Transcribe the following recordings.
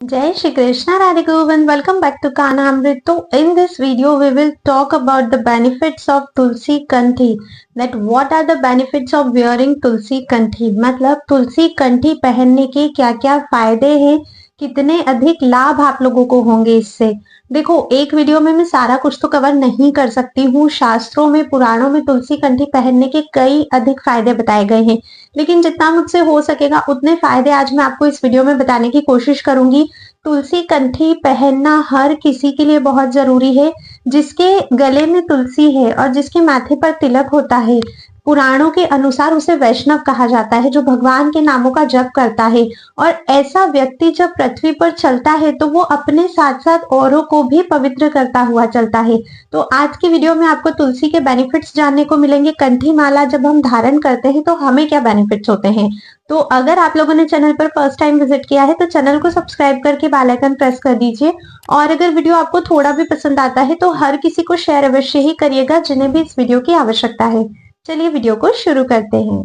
Jai Shri Krishna, Radhe Govind. Welcome back to Kana Amrit. So in this video we will talk about the benefits of Tulsi Kanthi. That what are the benefits of wearing Tulsi Kanthi? मतलब तुलसी कंठी पहनने के क्या क्या फायदे हैं, कितने अधिक लाभ आप लोगों को होंगे इससे। देखो, एक वीडियो में मैं सारा कुछ तो कवर नहीं कर सकती हूँ। शास्त्रों में, पुराणों में तुलसी कंठी पहनने के कई अधिक फायदे बताए गए हैं, लेकिन जितना मुझसे हो सकेगा उतने फायदे आज मैं आपको इस वीडियो में बताने की कोशिश करूंगी। तुलसी कंठी पहनना हर किसी के लिए बहुत जरूरी है। जिसके गले में तुलसी है और जिसके माथे पर तिलक होता है, पुराणों के अनुसार उसे वैष्णव कहा जाता है, जो भगवान के नामों का जप करता है। और ऐसा व्यक्ति जब पृथ्वी पर चलता है तो वो अपने साथ साथ औरों को भी पवित्र करता हुआ चलता है। तो आज की वीडियो में आपको तुलसी के बेनिफिट्स जानने को मिलेंगे। कंठी माला जब हम धारण करते हैं तो हमें क्या बेनिफिट्स होते हैं। तो अगर आप लोगों ने चैनल पर फर्स्ट टाइम विजिट किया है तो चैनल को सब्सक्राइब करके बेल आइकन प्रेस कर दीजिए। और अगर वीडियो आपको थोड़ा भी पसंद आता है तो हर किसी को शेयर अवश्य ही करिएगा जिन्हें भी इस वीडियो की आवश्यकता है। चलिए वीडियो को शुरू करते हैं।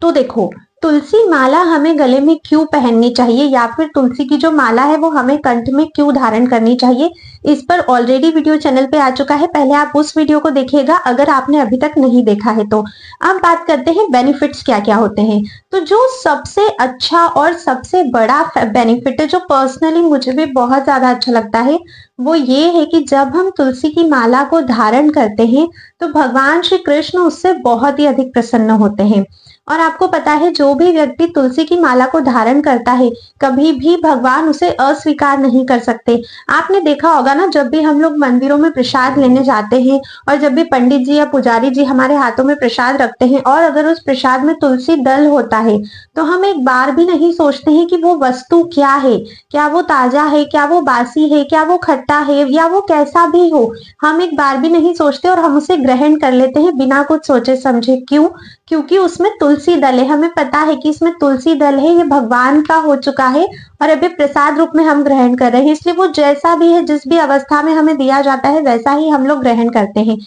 तो देखो, तुलसी माला हमें गले में क्यों पहननी चाहिए या फिर तुलसी की जो माला है वो हमें कंठ में क्यों धारण करनी चाहिए, इस पर ऑलरेडी वीडियो चैनल पे आ चुका है। पहले आप उस वीडियो को देखिएगा अगर आपने अभी तक नहीं देखा है तो। अब बात करते हैं बेनिफिट्स क्या क्या होते हैं। तो जो सबसे अच्छा और सबसे बड़ा बेनिफिट है, जो पर्सनली मुझे भी बहुत ज्यादा अच्छा लगता है, वो ये है कि जब हम तुलसी की माला को धारण करते हैं तो भगवान श्री कृष्ण उससे बहुत ही अधिक प्रसन्न होते हैं। और आपको पता है, जो भी व्यक्ति तुलसी की माला को धारण करता है कभी भी भगवान उसे अस्वीकार नहीं कर सकते। आपने देखा होगा ना, जब भी हम लोग मंदिरों में प्रसाद लेने जाते हैं और जब भी पंडित जी या पुजारी जी हमारे हाथों में प्रसाद रखते हैं और अगर उस प्रसाद में तुलसी दल होता है तो हम एक बार भी नहीं सोचते हैं कि वो वस्तु क्या है, क्या वो ताजा है, क्या वो बासी है, क्या वो खट्टा है, या वो कैसा भी हो, हम एक बार भी नहीं सोचते और हम उसे ग्रहण कर लेते हैं बिना कुछ सोचे समझे। क्यों? क्योंकि उसमें तुलसी दल है। हमें पता है कि इसमें तुलसी दल है, ये भगवान का हो चुका है और अभी प्रसाद रूप में हम ग्रहण कर रहे हैं। इसलिए वो जैसा भी है, जिस भी अवस्था में हमें दिया जाता है वैसा ही हम लोग ग्रहण करते हैं।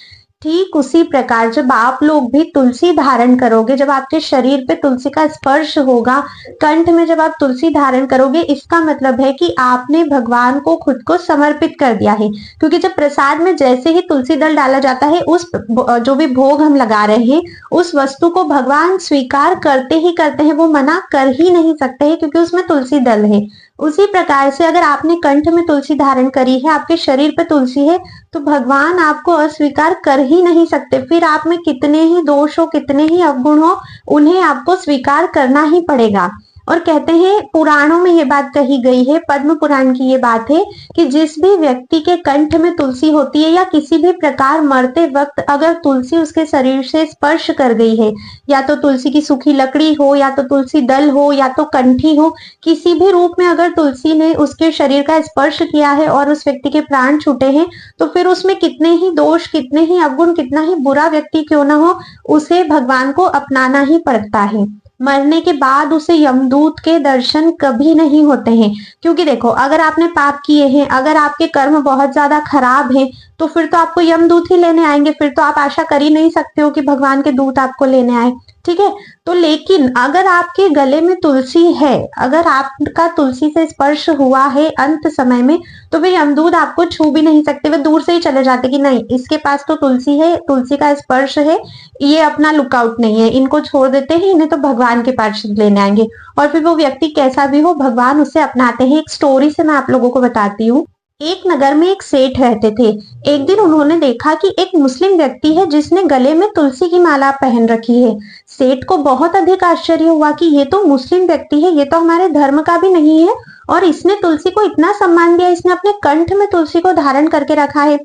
ठीक उसी प्रकार जब आप लोग भी तुलसी धारण करोगे, जब आपके शरीर पे तुलसी का स्पर्श होगा, कंठ में जब आप तुलसी धारण करोगे, इसका मतलब है कि आपने भगवान को खुद को समर्पित कर दिया है। क्योंकि जब प्रसाद में जैसे ही तुलसी दल डाला जाता है, उस जो भी भोग हम लगा रहे हैं उस वस्तु को भगवान स्वीकार करते ही करते हैं, वो मना कर ही नहीं सकते हैं क्योंकि उसमें तुलसी दल है। उसी प्रकार से अगर आपने कंठ में तुलसी धारण करी है, आपके शरीर पे तुलसी है, तो भगवान आपको अस्वीकार कर ही नहीं सकते। फिर आप में कितने ही दोष हो, कितने ही अवगुण हो, उन्हें आपको स्वीकार करना ही पड़ेगा। और कहते हैं, पुराणों में ये बात कही गई है, पद्म पुराण की ये बात है कि जिस भी व्यक्ति के कंठ में तुलसी होती है या किसी भी प्रकार मरते वक्त अगर तुलसी उसके शरीर से स्पर्श कर गई है, या तो तुलसी की सूखी लकड़ी हो, या तो तुलसी दल हो, या तो कंठी हो, किसी भी रूप में अगर तुलसी ने उसके शरीर का स्पर्श किया है और उस व्यक्ति के प्राण छूटे हैं, तो फिर उसमें कितने ही दोष, कितने ही अवगुण, कितना ही बुरा व्यक्ति क्यों ना हो, उसे भगवान को अपनाना ही पड़ता है। मरने के बाद उसे यमदूत के दर्शन कभी नहीं होते हैं। क्योंकि देखो, अगर आपने पाप किए हैं, अगर आपके कर्म बहुत ज्यादा खराब हैं, तो फिर तो आपको यमदूत ही लेने आएंगे। फिर तो आप आशा कर ही नहीं सकते हो कि भगवान के दूत आपको लेने आए, ठीक है। तो लेकिन अगर आपके गले में तुलसी है, अगर आपका तुलसी से स्पर्श हुआ है अंत समय में, तो वे यमदूत आपको छू भी नहीं सकते। वे दूर से ही चले जाते कि नहीं, इसके पास तो तुलसी है, तुलसी का स्पर्श है, ये अपना लुकआउट नहीं है, इनको छोड़ देते हैं, इन्हें तो भगवान के पास लेने आएंगे। और फिर वो व्यक्ति कैसा भी हो, भगवान उसे अपनाते हैं। एक स्टोरी से मैं आप लोगों को बताती हूँ। एक नगर में एक सेठ रहते थे। एक दिन उन्होंने देखा कि एक मुस्लिम व्यक्ति है जिसने गले में तुलसी की माला पहन रखी है। सेठ को बहुत अधिक आश्चर्य हुआ कि ये तो मुस्लिम व्यक्ति है, ये तो हमारे धर्म का भी नहीं है और इसने तुलसी को इतना सम्मान दिया, इसने अपने कंठ में तुलसी को धारण करके रखा है।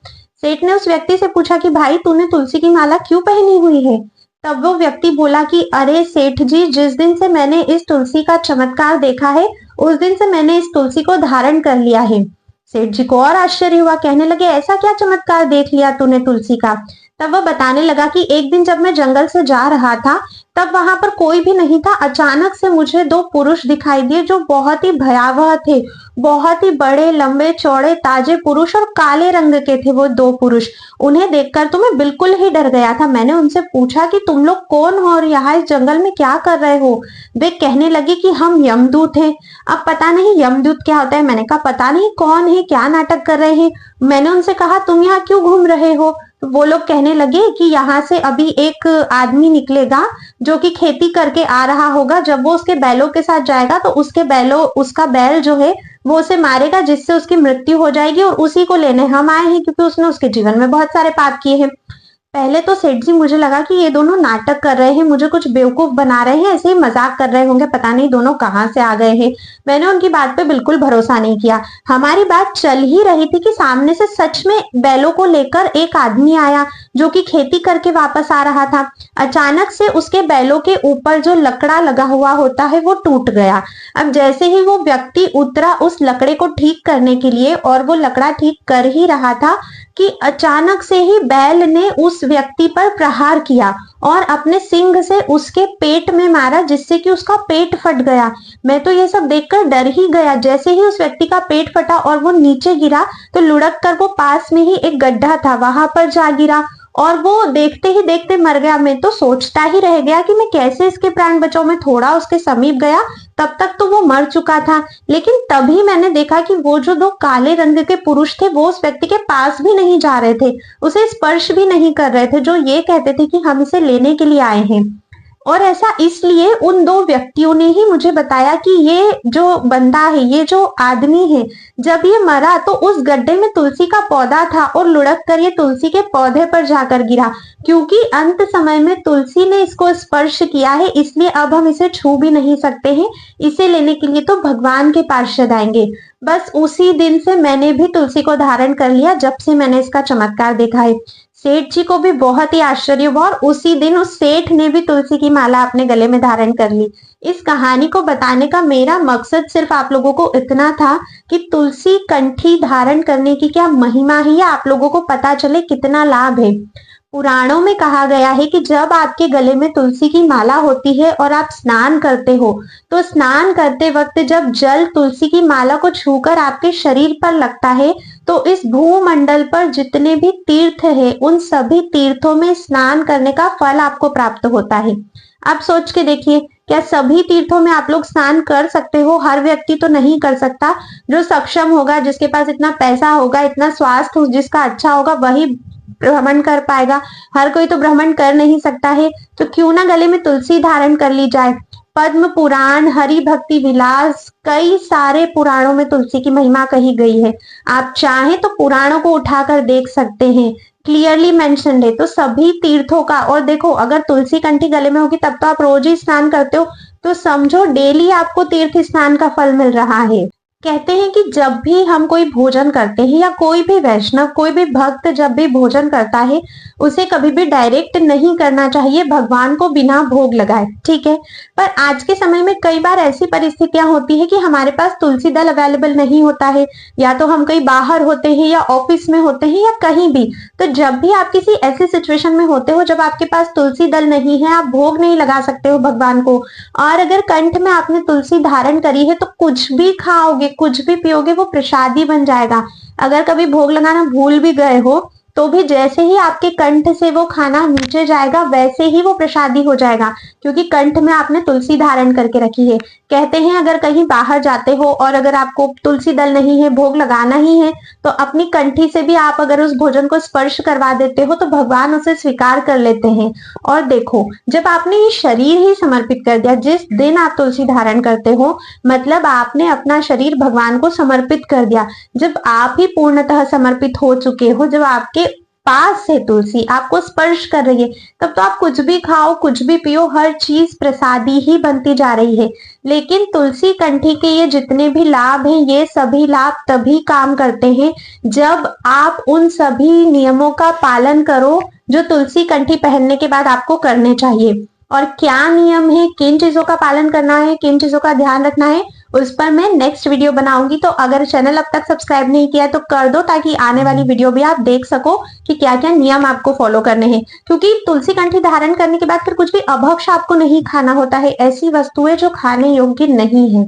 सेठ ने उस व्यक्ति से पूछा कि भाई, तूने तुलसी की माला क्यों पहनी हुई है? तब वो व्यक्ति बोला कि अरे सेठ जी, जिस दिन से मैंने इस तुलसी का चमत्कार देखा है उस दिन से मैंने इस तुलसी को धारण कर लिया है। सेठ जी को और आश्चर्य हुआ, कहने लगे, ऐसा क्या चमत्कार देख लिया तूने तुलसी का? तब वह बताने लगा कि एक दिन जब मैं जंगल से जा रहा था तब वहां पर कोई भी नहीं था। अचानक से मुझे दो पुरुष दिखाई दिए जो बहुत ही भयावह थे। बहुत ही बड़े, लंबे, चौड़े, ताजे पुरुष और काले रंग के थे वो दो पुरुष। उन्हें देखकर तो मैं बिल्कुल ही डर गया था। मैंने उनसे पूछा कि तुम लोग कौन हो और यहाँ इस जंगल में क्या कर रहे हो? वे कहने लगे कि हम यमदूत हैं। अब पता नहीं यमदूत क्या होता है। मैंने कहा पता नहीं कौन है, क्या नाटक कर रहे हैं। मैंने उनसे कहा तुम यहाँ क्यों घूम रहे हो? तो वो लोग कहने लगे कि यहाँ से अभी एक आदमी निकलेगा जो कि खेती करके आ रहा होगा। जब वो उसके बैलों के साथ जाएगा तो उसका बैल जो है वो उसे मारेगा, जिससे उसकी मृत्यु हो जाएगी, और उसी को लेने हम आए हैं क्योंकि उसने उसके जीवन में बहुत सारे पाप किए हैं। पहले तो सेठ जी मुझे लगा कि ये दोनों नाटक कर रहे हैं, मुझे कुछ बेवकूफ बना रहे हैं, ऐसे ही मजाक कर रहे होंगे, पता नहीं दोनों कहाँ से आ गए हैं। मैंने उनकी बात पे बिल्कुल भरोसा नहीं किया। हमारी बात चल ही रही थी कि सामने से सच में बैलों को लेकर एक आदमी आया जो कि खेती करके वापस आ रहा था। अचानक से उसके बैलों के ऊपर जो लकड़ा लगा हुआ होता है वो टूट गया। अब जैसे ही वो व्यक्ति उतरा उस लकड़े को ठीक करने के लिए और वो लकड़ा ठीक कर ही रहा था कि अचानक से ही बैल ने उस व्यक्ति पर प्रहार किया और अपने सींग से उसके पेट में मारा, जिससे कि उसका पेट फट गया। मैं तो ये सब देखकर डर ही गया। जैसे ही उस व्यक्ति का पेट फटा और वो नीचे गिरा तो लुढ़क कर वो पास में ही एक गड्ढा था वहां पर जा गिरा और वो देखते ही देखते मर गया। मैं तो सोचता ही रह गया कि मैं कैसे इसके प्राण बचाऊं। मैं थोड़ा उसके समीप गया, तब तक तो वो मर चुका था। लेकिन तभी मैंने देखा कि वो जो दो काले रंग के पुरुष थे वो उस व्यक्ति के पास भी नहीं जा रहे थे, उसे स्पर्श भी नहीं कर रहे थे, जो ये कहते थे कि हम इसे लेने के लिए आए हैं। और ऐसा इसलिए उन दो व्यक्तियों ने ही मुझे बताया कि ये जो बंदा है, ये जो आदमी है, जब ये मरा तो उस गड्ढे में तुलसी का पौधा था और लुढ़क कर ये तुलसी के पौधे पर जाकर गिरा। क्योंकि अंत समय में तुलसी ने इसको स्पर्श किया है, इसलिए अब हम इसे छू भी नहीं सकते हैं। इसे लेने के लिए तो भगवान के पार्षद आएंगे। बस उसी दिन से मैंने भी तुलसी को धारण कर लिया, जब से मैंने इसका चमत्कार देखा है। सेठ जी को भी बहुत ही आश्चर्य हुआ और उसी दिन उस सेठ ने भी तुलसी की माला अपने गले में धारण कर ली। इस कहानी को बताने का मेरा मकसद सिर्फ आप लोगों को इतना था कि तुलसी कंठी धारण करने की क्या महिमा है, या आप लोगों को पता चले कितना लाभ है। पुराणों में कहा गया है कि जब आपके गले में तुलसी की माला होती है और आप स्नान करते हो, तो स्नान करते वक्त जब जल तुलसी की माला को छूकर आपके शरीर पर लगता है तो इस भूमंडल पर जितने भी तीर्थ है उन सभी तीर्थों में स्नान करने का फल आपको प्राप्त होता है। आप सोच के देखिए, क्या सभी तीर्थों में आप लोग स्नान कर सकते हो? हर व्यक्ति तो नहीं कर सकता। जो सक्षम होगा, जिसके पास इतना पैसा होगा, इतना स्वास्थ्य जिसका अच्छा होगा, वही भ्रमण कर पाएगा। हर कोई तो भ्रमण कर नहीं सकता है। तो क्यों ना गले में तुलसी धारण कर ली जाए। पद्म पुराण, हरि भक्ति विलास, कई सारे पुराणों में तुलसी की महिमा कही गई है। आप चाहें तो पुराणों को उठाकर देख सकते हैं, क्लियरली मेंशन्ड है। तो सभी तीर्थों का, और देखो अगर तुलसी कंठी गले में होगी तब तो आप रोज ही स्नान करते हो, तो समझो डेली आपको तीर्थ स्नान का फल मिल रहा है। कहते हैं कि जब भी हम कोई भोजन करते हैं या कोई भी वैष्णव, कोई भी भक्त जब भी भोजन करता है उसे कभी भी डायरेक्ट नहीं करना चाहिए भगवान को बिना भोग लगाए, ठीक है। पर आज के समय में कई बार ऐसी परिस्थितियां होती है कि हमारे पास तुलसी दल अवेलेबल नहीं होता है, या तो हम कहीं बाहर होते हैं या ऑफिस में होते हैं या कहीं भी। तो जब भी आप किसी ऐसी सिचुएशन में होते हो जब आपके पास तुलसी दल नहीं है, आप भोग नहीं लगा सकते हो भगवान को, और अगर कंठ में आपने तुलसी धारण करी है तो कुछ भी खाओगे, कुछ भी पियोगे, वो प्रसादी बन जाएगा। अगर कभी भोग लगाना भूल भी गए हो तो भी जैसे ही आपके कंठ से वो खाना नीचे जाएगा वैसे ही वो प्रसादी हो जाएगा, क्योंकि कंठ में आपने तुलसी धारण करके रखी है। कहते हैं अगर कहीं बाहर जाते हो और अगर आपको तुलसी दल नहीं है, भोग लगाना ही है, तो अपनी कंठी से भी आप अगर उस भोजन को स्पर्श करवा देते हो तो भगवान उसे स्वीकार कर लेते हैं। और देखो, जब आपने ये शरीर ही समर्पित कर दिया, जिस दिन आप तुलसी धारण करते हो मतलब आपने अपना शरीर भगवान को समर्पित कर दिया। जब आप ही पूर्णतः समर्पित हो चुके हो, जब आपके पास है तुलसी, आपको स्पर्श कर रही है, तब तो आप कुछ भी खाओ, कुछ भी पियो, हर चीज प्रसादी ही बनती जा रही है। लेकिन तुलसी कंठी के ये जितने भी लाभ हैं, ये सभी लाभ तभी काम करते हैं जब आप उन सभी नियमों का पालन करो जो तुलसी कंठी पहनने के बाद आपको करने चाहिए। और क्या नियम है, किन चीजों का पालन करना है, किन चीजों का ध्यान रखना है, उस पर मैं नेक्स्ट वीडियो बनाऊंगी। तो अगर चैनल अब तक सब्सक्राइब नहीं किया है तो कर दो, ताकि आने वाली वीडियो भी आप देख सको कि क्या क्या नियम आपको फॉलो करने हैं। क्योंकि तुलसी कंठी धारण करने के बाद फिर कुछ भी अभक्ष आपको नहीं खाना होता है, ऐसी वस्तुएं जो खाने योग्य नहीं है।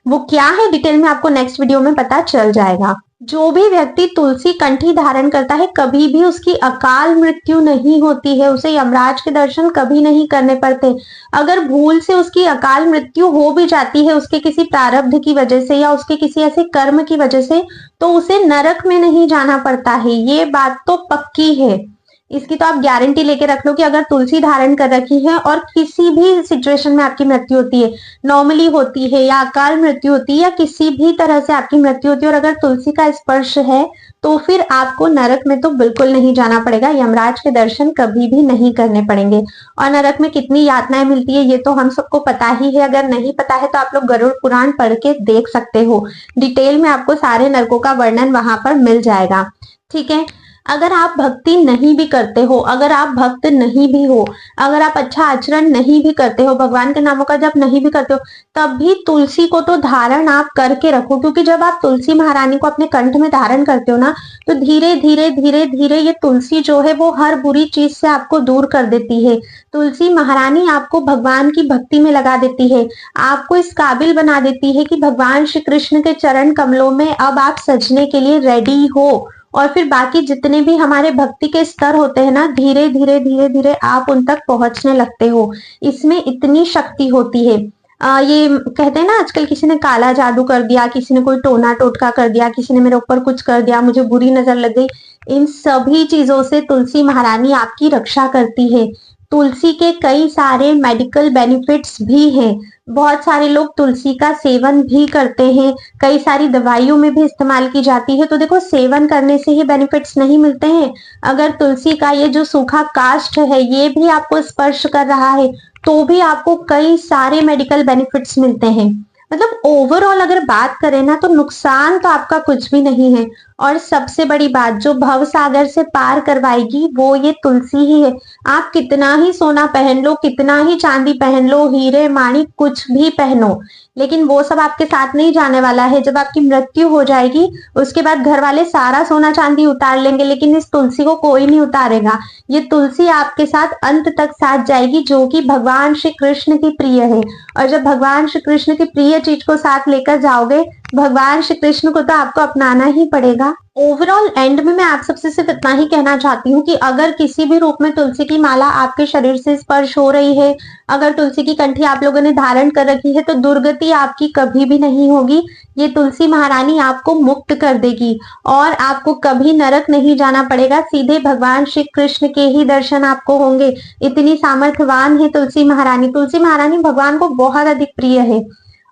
वो क्या है डिटेल में आपको नेक्स्ट वीडियो में पता चल जाएगा। जो भी व्यक्ति तुलसी कंठी धारण करता है कभी भी उसकी अकाल मृत्यु नहीं होती है, उसे यमराज के दर्शन कभी नहीं करने पड़ते। अगर भूल से उसकी अकाल मृत्यु हो भी जाती है उसके किसी प्रारब्ध की वजह से या उसके किसी ऐसे कर्म की वजह से, तो उसे नरक में नहीं जाना पड़ता है। ये बात तो पक्की है, इसकी तो आप गारंटी लेके रख लो कि अगर तुलसी धारण कर रखी है और किसी भी सिचुएशन में आपकी मृत्यु होती है, नॉर्मली होती है या अकाल मृत्यु होती है या किसी भी तरह से आपकी मृत्यु होती है, और अगर तुलसी का स्पर्श है तो फिर आपको नरक में तो बिल्कुल नहीं जाना पड़ेगा, यमराज के दर्शन कभी भी नहीं करने पड़ेंगे। और नरक में कितनी यातनाएं मिलती है ये तो हम सबको पता ही है। अगर नहीं पता है तो आप लोग गरुड़ पुराण पढ़ के देख सकते हो, डिटेल में आपको सारे नरकों का वर्णन वहां पर मिल जाएगा। ठीक है, अगर आप भक्ति नहीं भी करते हो, अगर आप भक्त नहीं भी हो, अगर आप अच्छा आचरण नहीं भी करते हो, भगवान के नामों का जप नहीं भी करते हो, तब भी तुलसी को तो धारण आप करके रखो। क्योंकि जब आप तुलसी महारानी को अपने कंठ में धारण करते हो ना, तो धीरे धीरे धीरे धीरे ये तुलसी जो है वो हर बुरी चीज से आपको दूर कर देती है। तुलसी महारानी आपको भगवान की भक्ति में लगा देती है, आपको इस काबिल बना देती है कि भगवान श्री कृष्ण के चरण कमलों में अब आप सजने के लिए रेडी हो। और फिर बाकी जितने भी हमारे भक्ति के स्तर होते हैं ना, धीरे धीरे धीरे धीरे आप उन तक पहुंचने लगते हो। इसमें इतनी शक्ति होती है। ये कहते हैं ना आजकल किसी ने काला जादू कर दिया, किसी ने कोई टोना टोटका कर दिया, किसी ने मेरे ऊपर कुछ कर दिया, मुझे बुरी नजर लग गई, इन सभी चीजों से तुलसी महारानी आपकी रक्षा करती है। तुलसी के कई सारे मेडिकल बेनिफिट्स भी हैं। बहुत सारे लोग तुलसी का सेवन भी करते हैं, कई सारी दवाइयों में भी इस्तेमाल की जाती है। तो देखो, सेवन करने से ही बेनिफिट्स नहीं मिलते हैं। अगर तुलसी का ये जो सूखा काष्ठ है ये भी आपको स्पर्श कर रहा है तो भी आपको कई सारे मेडिकल बेनिफिट्स मिलते हैं। मतलब ओवरऑल अगर बात करें ना तो नुकसान तो आपका कुछ भी नहीं है। और सबसे बड़ी बात जो भव सागर से पार करवाएगी वो ये तुलसी ही है। आप कितना ही सोना पहन लो, कितना ही चांदी पहन लो, हीरे माणिक कुछ भी पहनो, लेकिन वो सब आपके साथ नहीं जाने वाला है। जब आपकी मृत्यु हो जाएगी उसके बाद घर वाले सारा सोना चांदी उतार लेंगे, लेकिन इस तुलसी को कोई नहीं उतारेगा। ये तुलसी आपके साथ अंत तक साथ जाएगी, जो कि भगवान श्री कृष्ण की प्रिय है। और जब भगवान श्री कृष्ण की प्रिय चीज को साथ लेकर जाओगे, भगवान श्री कृष्ण को तो आपको अपनाना ही पड़ेगा। ओवरऑल एंड में मैं आप सबसे सिर्फ इतना ही कहना चाहती हूँ कि अगर किसी भी रूप में तुलसी की माला आपके शरीर से स्पर्श हो रही है, अगर तुलसी की कंठी आप लोगों ने धारण कर रखी है, तो दुर्गति आपकी कभी भी नहीं होगी। ये तुलसी महारानी आपको मुक्त कर देगी और आपको कभी नरक नहीं जाना पड़ेगा, सीधे भगवान श्री कृष्ण के ही दर्शन आपको होंगे। इतनी सामर्थ्यवान है तुलसी महारानी। तुलसी महारानी भगवान को बहुत अधिक प्रिय है।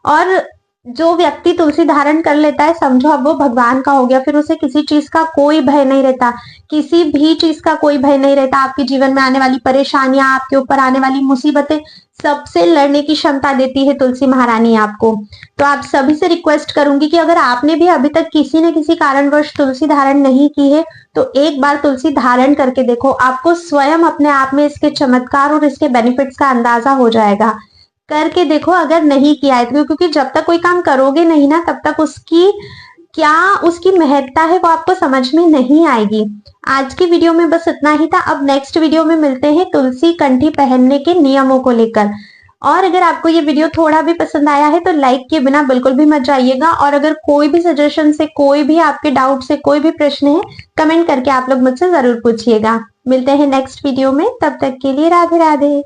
और जो व्यक्ति तुलसी धारण कर लेता है, समझो अब वो भगवान का हो गया, फिर उसे किसी चीज का कोई भय नहीं रहता, किसी भी चीज का कोई भय नहीं रहता। आपके जीवन में आने वाली परेशानियां, आपके ऊपर आने वाली मुसीबतें, सबसे लड़ने की क्षमता देती है तुलसी महारानी आपको। तो आप सभी से रिक्वेस्ट करूंगी कि अगर आपने भी अभी तक किसी न किसी कारणवश तुलसी धारण नहीं की है तो एक बार तुलसी धारण करके देखो, आपको स्वयं अपने आप में इसके चमत्कार और इसके बेनिफिट्स का अंदाजा हो जाएगा। करके देखो अगर नहीं किया है तो, क्योंकि जब तक कोई काम करोगे नहीं ना तब तक उसकी महत्ता है वो आपको समझ में नहीं आएगी। आज की वीडियो में बस इतना ही था। अब नेक्स्ट वीडियो में मिलते हैं तुलसी कंठी पहनने के नियमों को लेकर। और अगर आपको ये वीडियो थोड़ा भी पसंद आया है तो लाइक किए बिना बिल्कुल भी मत जाइएगा। और अगर कोई भी सजेशन से, कोई भी आपके डाउट से कोई भी प्रश्न है, कमेंट करके आप लोग मुझसे जरूर पूछिएगा। मिलते हैं नेक्स्ट वीडियो में, तब तक के लिए राधे राधे।